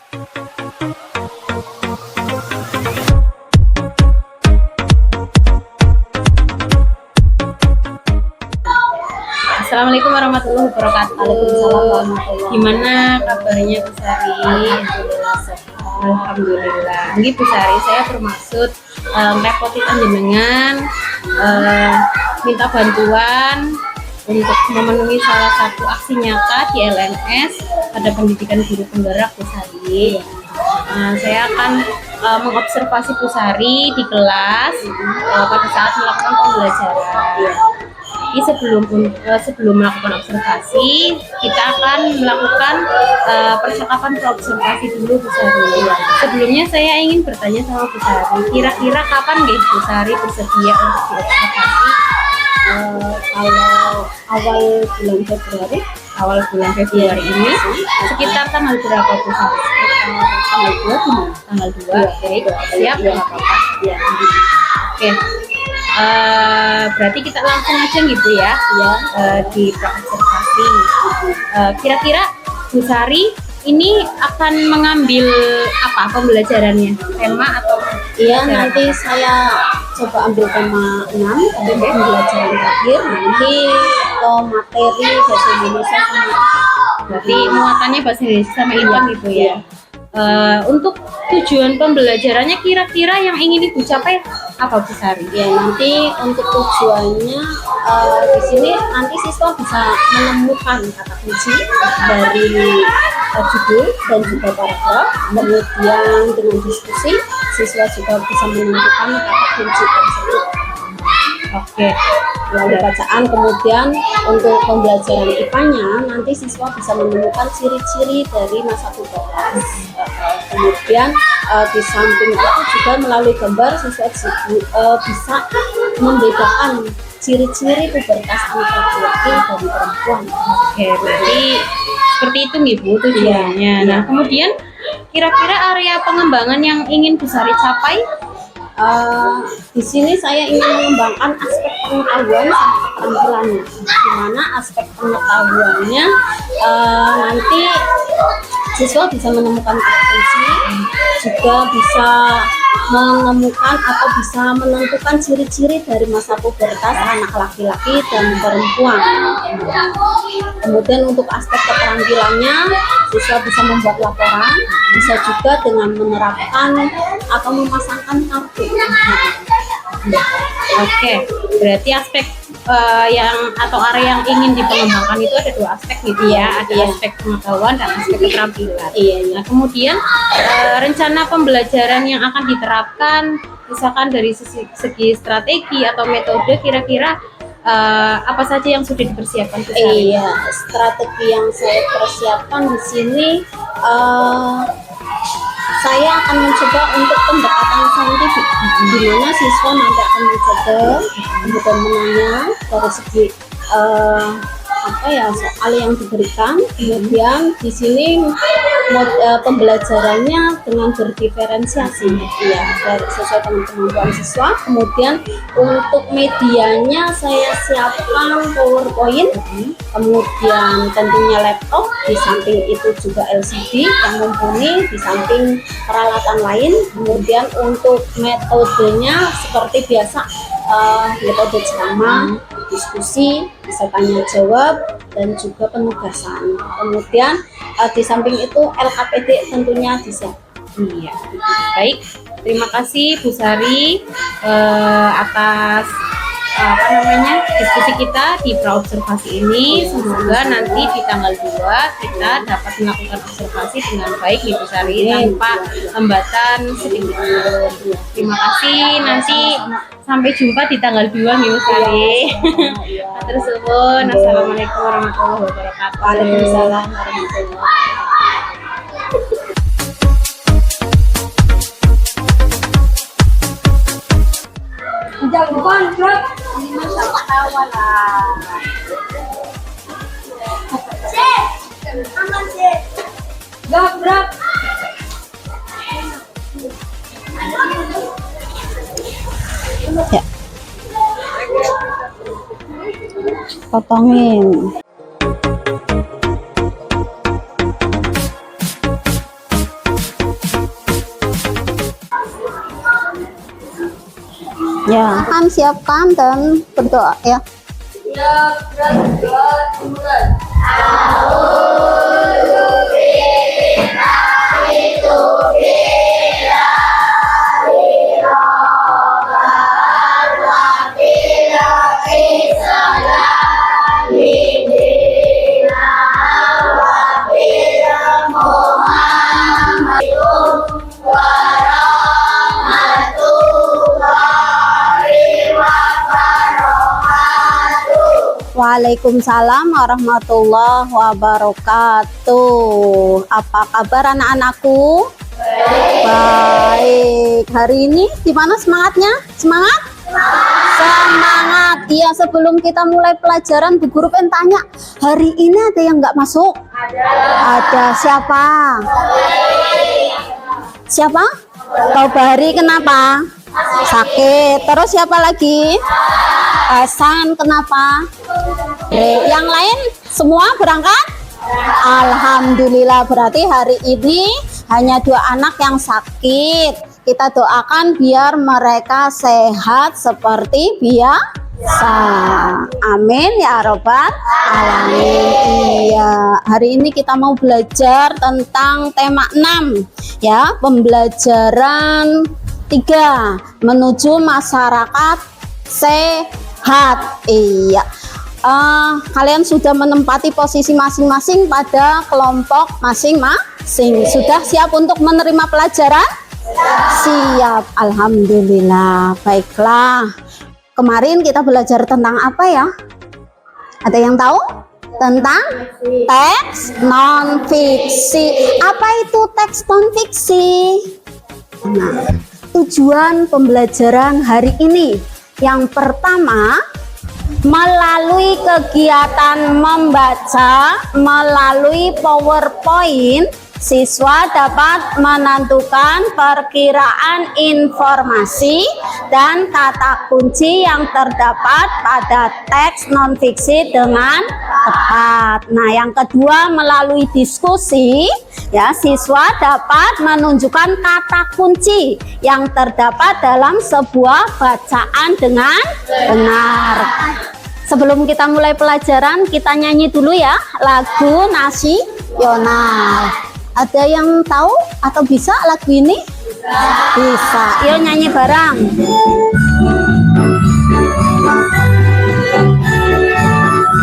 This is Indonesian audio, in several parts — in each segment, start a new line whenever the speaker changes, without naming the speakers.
Assalamualaikum warahmatullahi wabarakatuh.
Waalaikumsalam warahmatullahi.
Gimana kabarnya Bu Sari?
Alhamdulillah sehat.
Alhamdulillah. Ini Bu Sari, saya bermaksud repotin jenengan minta bantuan untuk memenuhi salah satu aksi nyata di LMS pada pendidikan guru penggerak Bu Sari. Saya akan mengobservasi Bu Sari di kelas pada saat melakukan pembelajaran. Jadi sebelum melakukan observasi, kita akan melakukan percakapan observasi dulu Bu Sari. Sebelumnya saya ingin bertanya sama Bu Sari, kira-kira kapan Bu Sari bersedia untuk diobservasi?
Kalau awal bulan Februari
ini, sekitar tanggal berapa Bu Sari?
tanggal 2
Tanggal 2, oke. Siap, nggak apa-apa.
ya.
Oke. Berarti kita langsung aja gitu ya, di observasi. Kira-kira Bu Sari ini akan mengambil apa pembelajarannya? Tema atau?
Iya, nanti saya coba ambil tema 6 untuk pembelajaran terakhir. Nanti ke materi bahasa Indonesia sama.
Berarti muatannya bahasa Indonesia sama Islam gitu ya. Untuk tujuan pembelajarannya kira-kira yang ingin Ibu capai apa Bu Sari?
Ya, nanti untuk tujuannya di sini nanti siswa bisa menemukan kata kunci dari judul dan juga paragraf. Kemudian dengan diskusi siswa juga bisa menentukan kata kunci tersebut.
Oke.
Melalui bacaan, kemudian untuk pembelajaran IPA-nya nanti siswa bisa menemukan ciri-ciri dari masa pubertas. Kemudian di samping itu juga melalui gambar siswa bisa membedakan ciri-ciri pubertas anak laki-laki dan perempuan.
Oke, berarti seperti itu nih Bu tujuannya.
Iya.
Nah, kemudian kira-kira area pengembangan yang ingin Bu Sari capai?
Di sini saya ingin mengembangkan aspek pengetahuan sama keterampilannya. Di mana aspek pengetahuannya nanti siswa bisa menemukan kata kunci, juga bisa menemukan atau bisa menentukan ciri-ciri dari masa pubertas anak laki-laki dan perempuan. Kemudian untuk aspek keterampilannya, siswa bisa membuat laporan, bisa juga dengan menerapkan atau memasangkan kartu.
Oke, berarti aspek yang atau area yang ingin dipengembangkan itu ada dua aspek gitu ya, ada aspek pengetahuan dan aspek keterampilan.
Iya.
Nah, kemudian rencana pembelajaran yang akan diterapkan, misalkan dari segi strategi atau metode, kira-kira apa saja yang sudah dipersiapkan Bu Sari?
Iya, strategi yang saya persiapkan di sini saya akan mencoba untuk pendekatan saintifik, di mana siswa nanti akan mencoba kemudian menanya dari segi soal yang diberikan. Kemudian di sini pembelajarannya dengan berdiferensiasi, ya, dari sesuai dengan kemampuan siswa. Kemudian untuk medianya saya siapkan PowerPoint, kemudian tentunya laptop, di samping itu juga LCD yang mumpuni, di samping peralatan lain. Kemudian untuk metodenya seperti biasa, metode ceramah, diskusi, bisa tanya jawab, dan juga penugasan. Kemudian di samping itu LKPD tentunya disiapkan.
Iya, baik. Terima kasih Bu Sari atas diskusi kita di praobservasi ini. Semoga nanti di tanggal 2 kita dapat melakukan observasi dengan baik Bu Sari tanpa hambatan sedikit. Terima kasih. Nanti sampai jumpa di tanggal 2 Bu Sari. Terus Assalamualaikum warahmatullahi wabarakatuh.
Waalaikumsalam warahmatullahi wabarakatuh. Jangan bro, ini masa ketawa lah. Aman sih. Gak bro. Ya. Potongin. Ya, kan siapkan dan berdoa ya. Waalaikumsalam warahmatullahi wabarakatuh. Apa kabar anak-anakku? Baik. Hari ini gimana semangatnya? Semangat? Semangat. Iya, sebelum kita mulai pelajaran, Bu Guru pengen tanya, hari ini ada yang nggak masuk? Ada. Siapa? Siapa? Taubari, kenapa? Sakit. Terus siapa lagi? Esan, kenapa? Yang lain semua berangkat? Alhamdulillah, berarti hari ini hanya 2 anak yang sakit. Kita doakan biar mereka sehat seperti biasa. Amin ya robbal alamin. Iya, hari ini kita mau belajar tentang tema 6 ya, pembelajaran 3 menuju masyarakat sehat. Iya. Kalian sudah menempati posisi masing-masing pada kelompok masing-masing. Sudah siap untuk menerima pelajaran? Siap. Alhamdulillah. Baiklah. Kemarin kita belajar tentang apa ya? Ada yang tahu? Tentang teks non-fiksi. Apa itu teks non-fiksi? Nah, tujuan pembelajaran hari ini yang pertama, melalui kegiatan membaca melalui PowerPoint, siswa dapat menentukan perkiraan informasi dan kata kunci yang terdapat pada teks non-fiksi dengan tepat. Nah, yang kedua, melalui diskusi ya, siswa dapat menunjukkan kata kunci yang terdapat dalam sebuah bacaan dengan benar. Sebelum kita mulai pelajaran, kita nyanyi dulu ya lagu nasional. Ada yang tahu atau bisa lagu ini? Bisa. Yuk nyanyi bareng.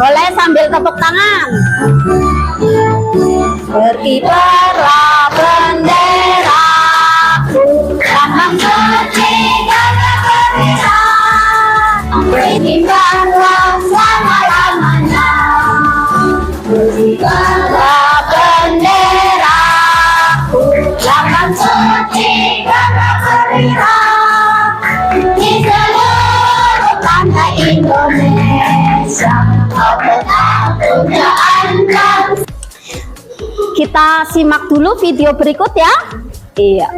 Boleh sambil tepuk tangan. Berkibarlah bendera, lambang suci negara bendera. Berkibarlah selama-lamanya. Berkibarlah bendera, lambang suci negara bendera. Di seluruh tanah Indonesia, kita simak dulu video berikut ya. Iya.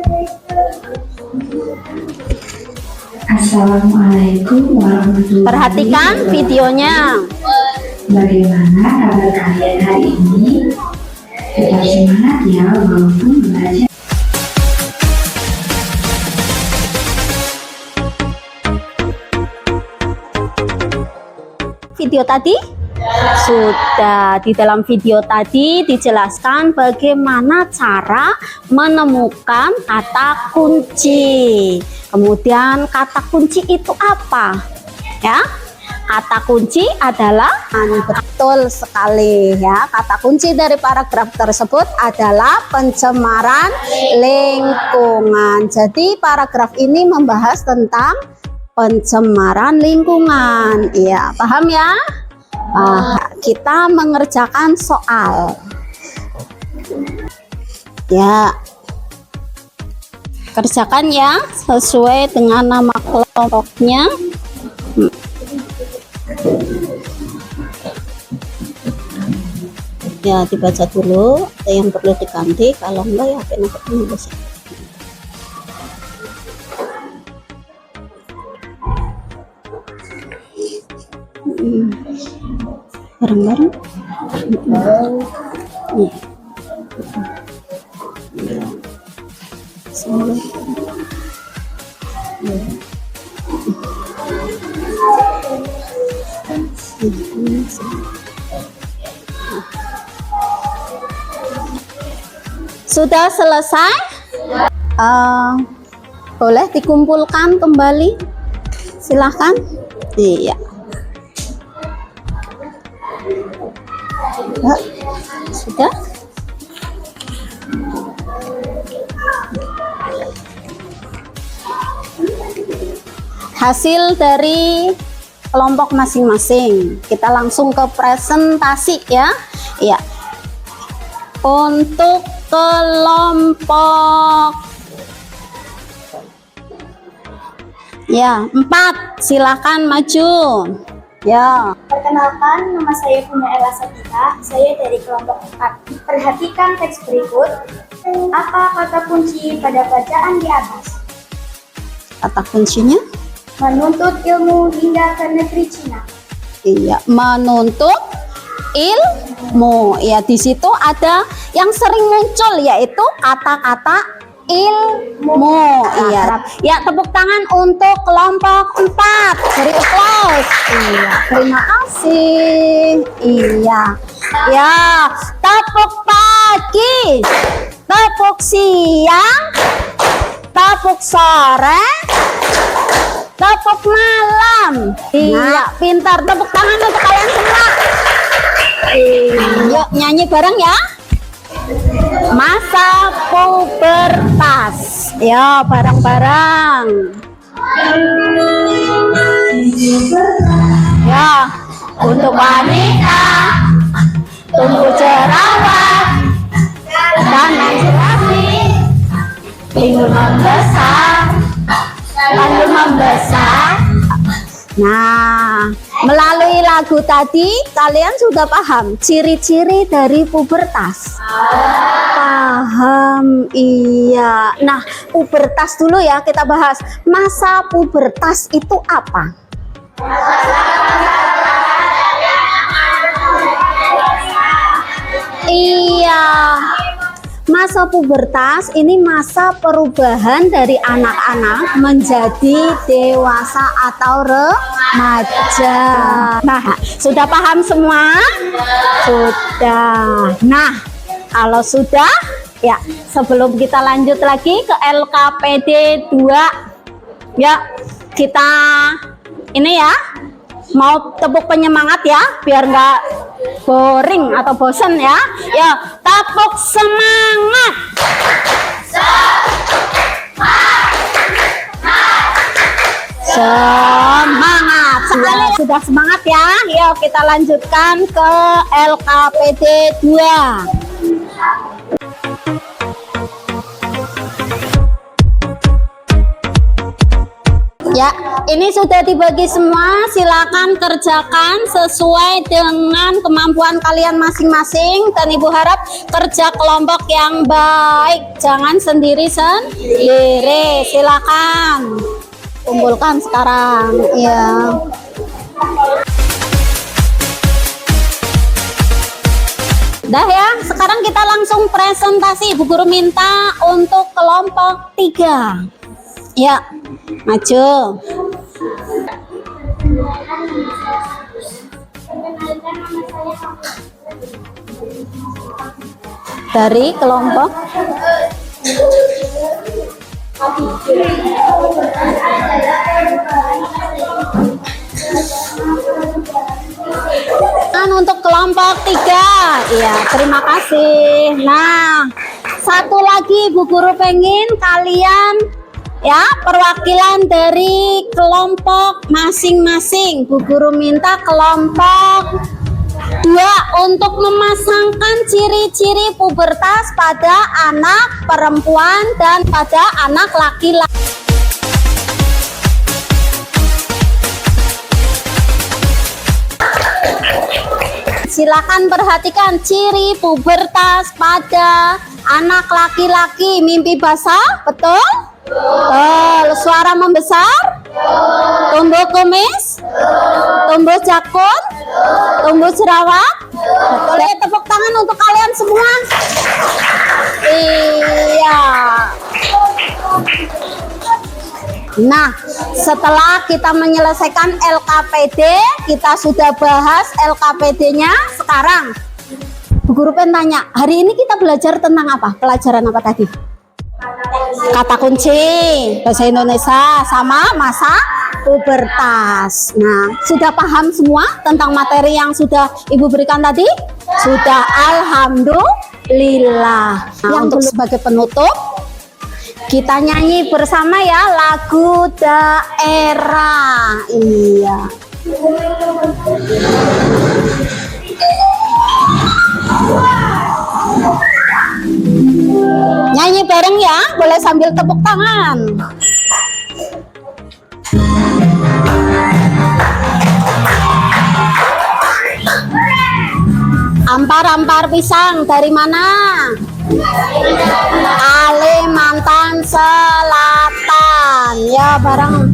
Assalamualaikum warahmatullahi wabarakatuh.
Perhatikan videonya.
Bagaimana kabar kalian hari ini? Tetap semangat ya walaupun belajar.
Video tadi sudah, di dalam video tadi dijelaskan bagaimana cara menemukan kata kunci. Kemudian kata kunci itu apa? Ya, kata kunci adalah, betul sekali ya, kata kunci dari paragraf tersebut adalah pencemaran lingkungan. Jadi paragraf ini membahas tentang pencemaran lingkungan. Iya, paham ya? Kita mengerjakan soal. Ya, kerjakan ya sesuai dengan nama kelompoknya. Ya, dibaca dulu. Ada yang perlu diganti, kalau enggak ya HP-nya bisa. Bareng-bareng. Nih. Sudah selesai? Boleh dikumpulkan kembali? Silahkan. Iya. Sudah? Hasil dari kelompok masing-masing. Kita langsung ke presentasi ya. Iya. Untuk kelompok ya 4, silakan maju. Ya.
Perkenalkan, nama saya Bunda Ella Sabita. Saya dari kelompok 4. Perhatikan teks berikut. Apa kata kunci pada bacaan di atas?
Kata kuncinya?
Menuntut ilmu hingga ke negeri Cina.
Iya, menuntut ilmu. Ya, di situ ada yang sering muncul yaitu kata-kata ilmu. Iya. Ya, tepuk tangan untuk kelompok 4. Beri applause. Iya, terima kasih. Iya. Ya, tepuk pagi, tepuk siang, tepuk sore, tepuk malam. Iya, pintar. Tepuk tangan untuk kalian semua. Yuk nyanyi bareng ya. Masa pubertas. Ya, bareng-bareng. Ya, untuk wanita tumbuh jerawat dan menstruasi, timbul membesar, lanjut membesar. Nah, melalui lagu tadi kalian sudah paham ciri-ciri dari pubertas? Paham, iya. Nah, pubertas dulu ya kita bahas. Masa pubertas itu apa? Iya. Masa pubertas ini masa perubahan dari anak-anak menjadi dewasa atau remaja. Nah, sudah paham semua? Sudah. Nah, kalau sudah, ya sebelum kita lanjut lagi ke LKPD 2, ya kita ini ya mau tepuk penyemangat ya biar nggak boring atau bosen ya. Ya, tepuk semangat. Semangat. Sudah semangat ya. Yuk kita lanjutkan ke LKPD 2. Ya, ini sudah dibagi semua. Silakan kerjakan sesuai dengan kemampuan kalian masing-masing. Dan Ibu harap kerja kelompok yang baik, jangan sendiri-sendiri. Silakan kumpulkan sekarang. Ya. Dah ya, sekarang kita langsung presentasi. Bu Guru minta untuk kelompok 3. Ya, maju. Dari kelompok untuk kelompok 3. Iya, terima kasih. Nah, satu lagi Bu Guru pengen kalian ya perwakilan dari kelompok masing-masing. Bu Guru minta kelompok 2 untuk memasangkan ciri-ciri pubertas pada anak perempuan dan pada anak laki-laki. Silakan perhatikan ciri pubertas pada anak laki-laki. Mimpi basah, betul? Suara membesar, tumbuh kumis, tumbuh jakun, tumbuh jerawat. Boleh tepuk tangan untuk kalian semua. Iya. Nah, Setelah kita menyelesaikan LKPD, kita sudah bahas LKPD-nya. Sekarang Bu Guru pengen tanya, hari ini kita belajar tentang apa? Pelajaran apa tadi? Kata kunci, bahasa Indonesia, sama masa pubertas. Nah, sudah paham semua tentang materi yang sudah Ibu berikan tadi? Sudah, alhamdulillah. Nah, untuk sebagai penutup, kita nyanyi bersama ya lagu daerah. Iya. Nyanyi bareng ya, boleh sambil tepuk tangan. Ampar-ampar pisang dari mana? Kalimantan Selatan. Ya, bareng.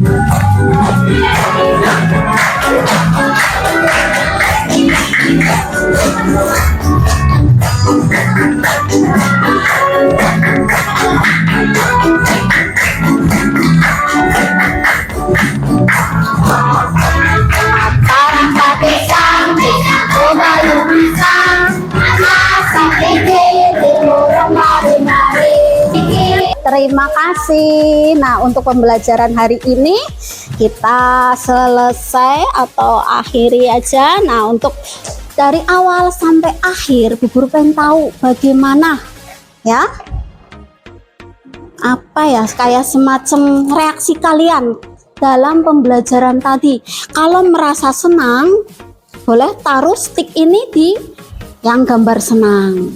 Ampar-ampar pisang, coba pisang, terima kasih. Nah, untuk pembelajaran hari ini kita selesai atau akhiri aja. Nah, untuk dari awal sampai akhir, Bu Guru pengen tahu bagaimana ya, apa ya, kayak semacam reaksi kalian dalam pembelajaran tadi. Kalau merasa senang, boleh taruh stick ini di yang gambar senang.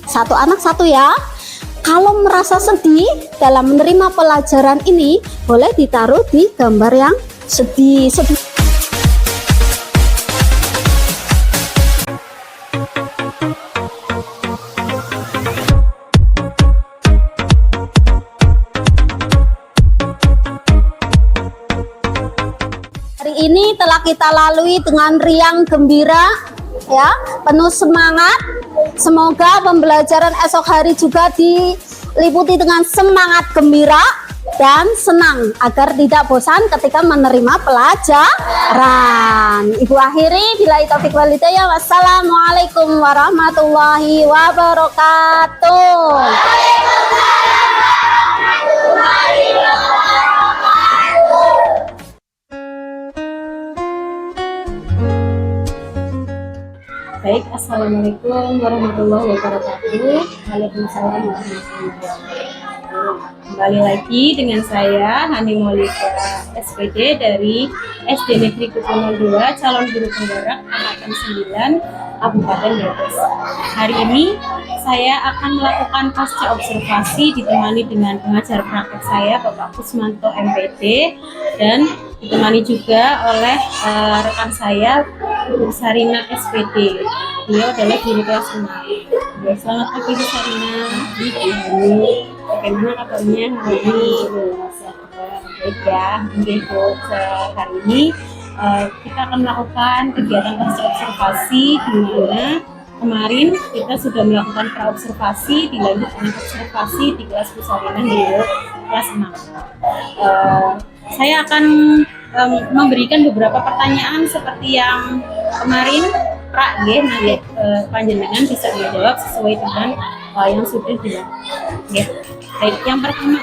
Satu anak satu ya. Kalau merasa sedih dalam menerima pelajaran ini, boleh ditaruh di gambar yang sedih. Hari ini telah kita lalui dengan riang gembira, ya, penuh semangat. Semoga pembelajaran esok hari juga diliputi dengan semangat gembira dan senang agar tidak bosan ketika menerima pelajaran. Ibu akhiri, billahi taufiq wal hidayah. Wassalamualaikum warahmatullahi wabarakatuh.
Baik, assalamualaikum warahmatullahi wabarakatuh. Waalaikumsalam warahmatullahi wabarakatuh. Kembali lagi dengan saya Hani Maulida, SPD dari SD Negeri Kupono 2, calon guru penggerak angkatan 9 Kabupaten Brebes. Hari ini saya akan melakukan pasca observasi ditemani dengan pengajar praktek saya Bapak Kusmanto MPD dan ditemani juga oleh rekan saya Bu Sarina SPD. Beliau adalah guru kelas 6. Selamat pagi Bu Sarina. Bagaimana kabarnya hari ini? Baik ya. Untuk hari ini kita akan melakukan kegiatan pasca observasi di mana kemarin kita sudah melakukan praobservasi, dilanjut dengan observasi di kelas Bu Sarina di kelas 6. Saya akan memberikan beberapa pertanyaan seperti yang kemarin Pak nanti panjenengan bisa menjawab sesuai dengan yang sudah dilakukan. Baik, yang pertama,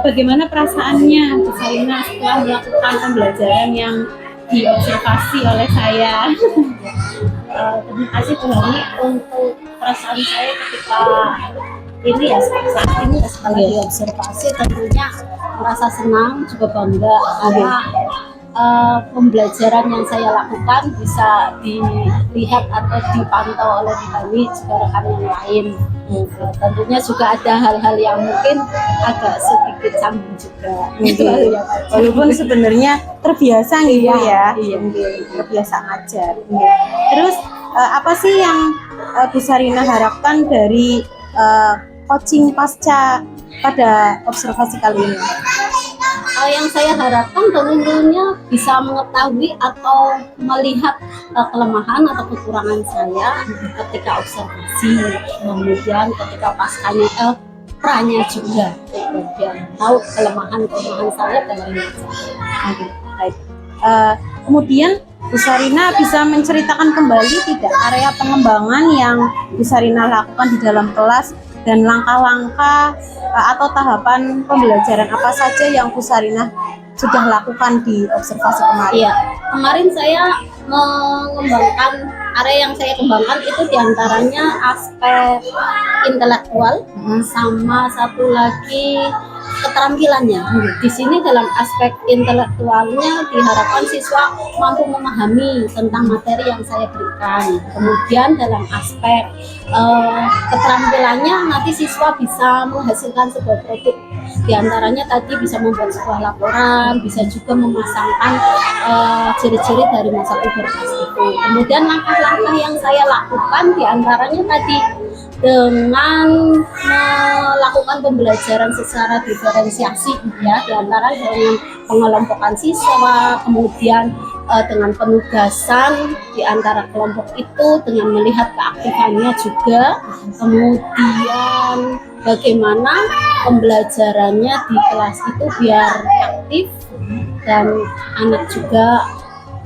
bagaimana perasaannya Bu Sarina setelah melakukan pembelajaran yang diobservasi oleh saya? Terima kasih Bu Hani. Untuk perasaan saya ketika ini ya, saat ini setelah diobservasi tentunya merasa senang, juga bangga karena pembelajaran yang saya lakukan bisa dilihat atau dipantau oleh Bu Hani juga rekan yang lain. Tentunya juga ada hal-hal yang mungkin agak sedikit canggung juga. Walaupun sebenarnya terbiasa gitu ya, terbiasa ngajar. Terus apa sih yang Bu Sarina harapkan dari coaching pasca pada observasi kali ini?
Yang saya harapkan tentunya bisa mengetahui atau melihat kelemahan atau kekurangan saya ketika observasi, kemudian ketika kiprahnya juga, biar tahu kelemahan saya dalam mengajar.
Oke, baik. Kemudian Bu Sarina bisa menceritakan kembali tidak area pengembangan yang Bu Sarina lakukan di dalam kelas dan langkah-langkah atau tahapan pembelajaran apa saja yang Bu Sarina sudah lakukan di observasi kemarin?
Iya, kemarin saya mengembangkan area yang saya kembangkan itu diantaranya aspek intelektual sama satu lagi keterampilannya. Di sini dalam aspek intelektualnya diharapkan siswa mampu memahami tentang materi yang saya berikan. Kemudian dalam aspek keterampilannya nanti siswa bisa menghasilkan sebuah produk. Di antaranya tadi bisa membuat sebuah laporan, bisa juga memasangkan ciri-ciri dari masa pubertas itu. Kemudian langkah-langkah yang saya lakukan di antaranya tadi dengan melakukan pembelajaran secara diferensiasi, ya, di antara dengan pengelompokan siswa, kemudian dengan penugasan di antara kelompok itu dengan melihat keaktifannya juga, kemudian bagaimana pembelajarannya di kelas itu biar aktif dan anak juga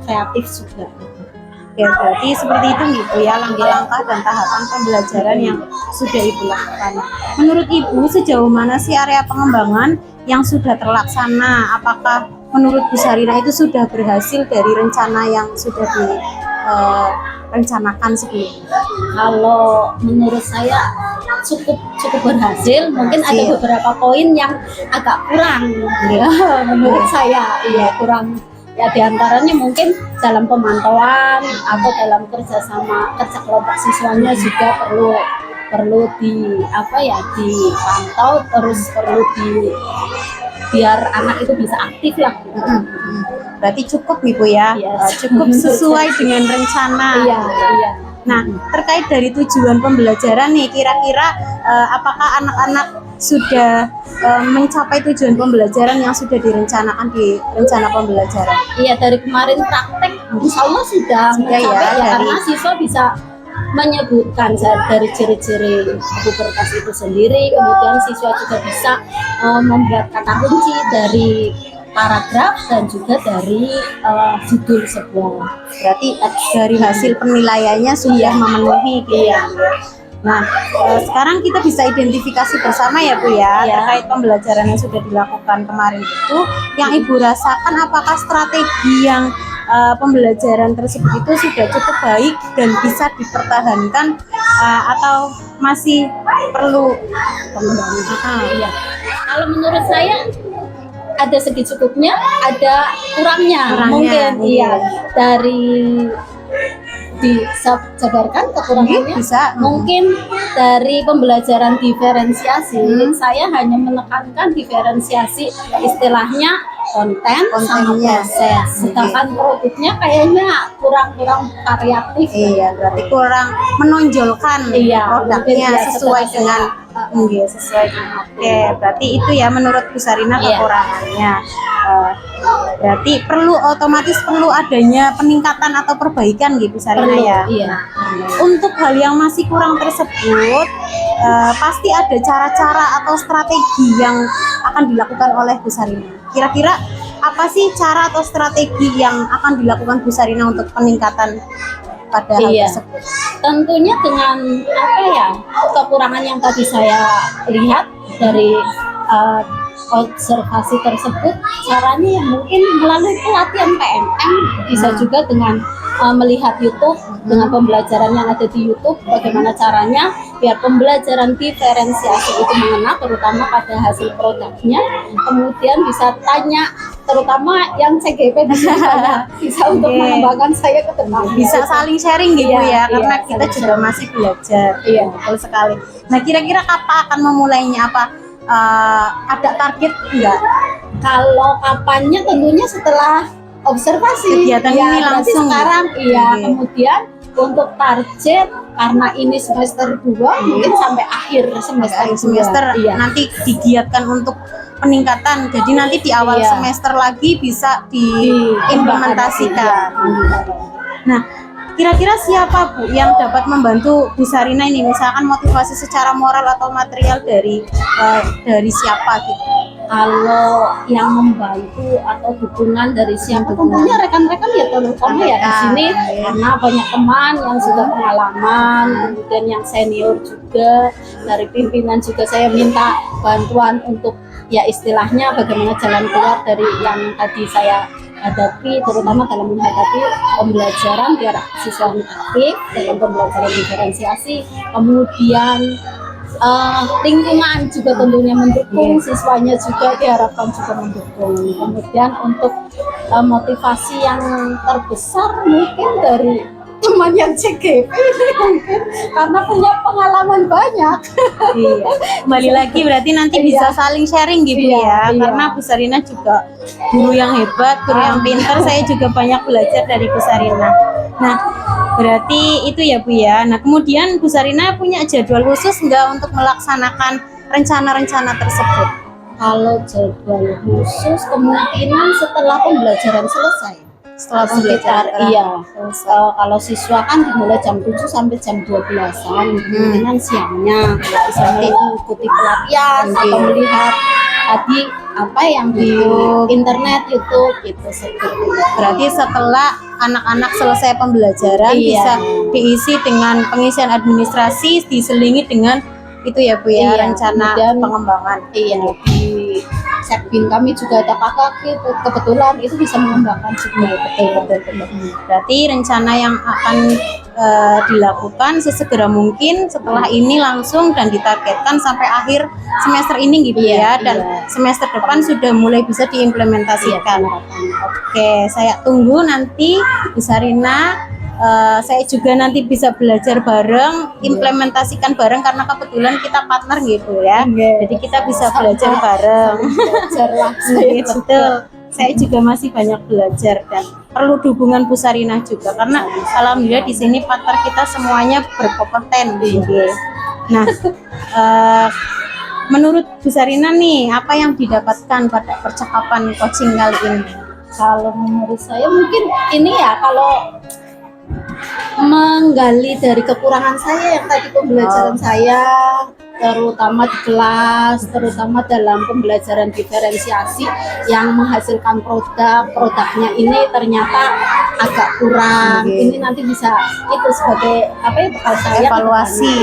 kreatif juga.
Ya, berarti seperti itu gitu ya langkah-langkah dan tahapan pembelajaran yang sudah Ibu lakukan. Menurut Ibu sejauh mana sih area pengembangan yang sudah terlaksana? Apakah menurut Bu Sarina itu sudah berhasil dari rencana yang sudah direncanakan sebelumnya?
Kalau menurut saya cukup berhasil, mungkin ada beberapa poin yang agak kurang ya, menurut saya ya kurang. Ya diantaranya mungkin dalam pemantauan atau dalam kerja kelompok siswanya juga perlu dipantau, terus perlu biar anak itu bisa aktif lah.
Berarti cukup nih Bu ya, cukup sesuai dengan rencana.
Iya.
Nah, terkait dari tujuan pembelajaran nih, kira-kira apakah anak-anak sudah mencapai tujuan pembelajaran yang sudah direncanakan di rencana pembelajaran?
Iya, dari kemarin praktek insya Allah sudah mencapai ya, karena siswa bisa menyebutkan dari ciri-ciri pubertas itu sendiri, kemudian siswa juga bisa membuat kata kunci dari paragraf dan juga dari judul sebuah.
Berarti dari hasil penilaiannya sudah memenuhi gitu ya. Nah, sekarang kita bisa identifikasi bersama ya Bu ya, terkait pembelajaran yang sudah dilakukan kemarin itu, yang Ibu rasakan apakah strategi yang pembelajaran tersebut itu sudah cukup baik dan bisa dipertahankan atau masih perlu pengembangan?
Iya. Kalau menurut saya ada segi cukupnya, ada kurangnya mungkin iya. Dari dijabarkan kekurangannya
bisa
mungkin dari pembelajaran diferensiasi saya hanya menekankan diferensiasi istilahnya konten sama proses, sedangkan produknya kayaknya kurang variatif.
Iya, berarti kurang menonjolkan produknya sesuai dengan sesuai. Oke, berarti itu ya menurut Bu Sarina kekurangannya. Berarti otomatis perlu adanya peningkatan atau perbaikan gitu Bu Sarina ya.
Iya.
Untuk hal yang masih kurang tersebut, pasti ada cara-cara atau strategi yang akan dilakukan oleh Bu Sarina. Kira-kira apa sih cara atau strategi yang akan dilakukan Bu Sarina untuk peningkatan pada hal tersebut?
Tentunya dengan kekurangan yang tadi saya lihat dari observasi tersebut, caranya yang mungkin melalui pelatihan PNM, bisa juga dengan melihat YouTube, dengan pembelajaran yang ada di YouTube, bagaimana caranya biar pembelajaran diferensiasi itu mengena terutama pada hasil produknya, kemudian bisa tanya terutama yang CGP bisa untuk mengembangkan saya ke depan,
bisa saling sharing gitu karena kita juga masih belajar. Betul sekali. Nah, kira-kira kapan akan memulainya, apa ada target enggak?
Kalau kapannya tentunya setelah observasi
kegiatan ini langsung
sekarang kemudian untuk target karena ini semester 2 mungkin sampai akhir semester nanti digiatkan untuk peningkatan, jadi nanti di awal semester lagi bisa diimplementasikan. Nah,
kira-kira siapa Bu yang dapat membantu Bu Sarina ini? Misalkan motivasi secara moral atau material dari siapa gitu?
Kalau yang membantu atau dukungan dari siapa, tentunya rekan-rekan ya, terutama ya di sini karena banyak teman yang sudah pengalaman, kemudian yang senior juga, dari pimpinan juga saya minta bantuan untuk ya istilahnya bagaimana jalan keluar dari yang tadi saya hadapi, terutama dalam menghadapi pembelajaran biar siswa aktif dalam pembelajaran diferensiasi, kemudian lingkungan juga tentunya mendukung, siswanya juga diharapkan juga mendukung. Kemudian untuk motivasi yang terbesar mungkin dari teman yang CGP ini mungkin karena punya pengalaman banyak.
Iya. Kembali lagi berarti nanti bisa saling sharing gitu ya. Karena Bu Sarina juga guru yang hebat, guru yang pintar. Saya juga banyak belajar dari Bu Sarina. Nah, berarti itu ya Bu ya. Nah, kemudian Bu Sarina punya jadwal khusus nggak untuk melaksanakan rencana-rencana tersebut?
Kalau jadwal khusus kemungkinan setelah pembelajaran selesai.
Setelah
Sekitar
pembelajaran.
iya. Kalau siswa kan dimulai jam 7 sampai jam 12-an, kemungkinan siangnya bisa mengikuti pelatihan atau melihat tadi apa yang di internet, YouTube gitu seperti itu.
Berarti setelah anak-anak selesai pembelajaran bisa diisi dengan pengisian administrasi, diselingi dengan itu ya Bu ya, rencana
kemudian
pengembangan.
Iya, di Sekbin kami juga ada kakak gitu, kebetulan itu bisa mengembangkan juga. Betul.
Berarti rencana yang akan dilakukan sesegera mungkin setelah ini langsung dan ditargetkan sampai akhir semester ini gitu ya, dan semester depan sudah mulai bisa diimplementasikan. Oke, saya tunggu nanti Bu Sarina. Saya juga nanti bisa belajar bareng, implementasikan bareng karena kebetulan kita partner gitu ya. Jadi kita bisa belajar bareng. Betul. Saya juga masih banyak belajar dan perlu dukungan Bu Sarina juga karena alhamdulillah di sini partner kita semuanya berkompeten gitu. Nah, menurut Bu Sarina nih, apa yang didapatkan pada percakapan coaching kali ini?
Kalau menurut saya mungkin ini ya, kalau menggali dari kekurangan saya yang tadi pembelajaran saya, terutama di kelas, terutama dalam pembelajaran diferensiasi yang menghasilkan produknya ini ternyata agak kurang. Ini nanti bisa itu sebagai apa ya, bekal saya
Evaluasi.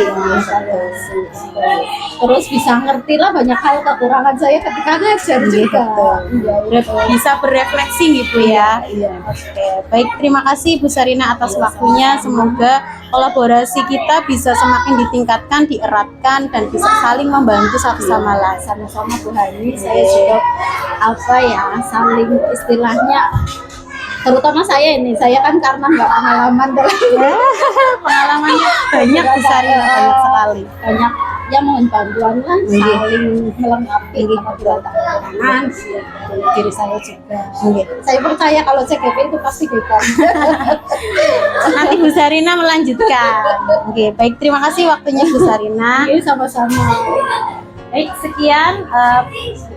Terus bisa ngerti lah banyak hal kekurangan saya ketika ngajar juga.
Bisa berefleksi gitu ya. Oke, baik, terima kasih Bu Sarina atas waktunya. Semoga kolaborasi kita bisa semakin ditingkatkan, dieratkan, dan bisa saling membantu satu sama lain.
Sama-sama Bu Hani, saya juga apa ya, saling istilahnya, terutama saya kan karena nggak pengalaman dalam
Pengalamannya banyak Bu Sarina, banyak sekali.
banyak ya, mohon bantuan lah, saling melengkapi apabila tak kekurangan diri saya juga. Saya percaya kalau CGP itu pasti bebas.
Nanti Bu Sarina melanjutkan. Oke, baik, terima kasih waktunya Bu Sarina.
Sama-sama.
Baik, sekian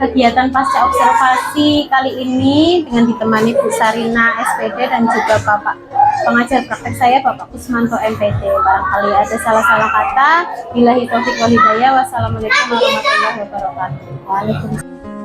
kegiatan pasca observasi kali ini dengan ditemani Bu Sarina SPD dan juga Bapak pengajar praktek saya Bapak Kusmanto MPD. Barangkali ada salah-salah kata. Billahi taufiq wal hidayah. Wassalamualaikum warahmatullahi wabarakatuh.
Waalaikumsalam.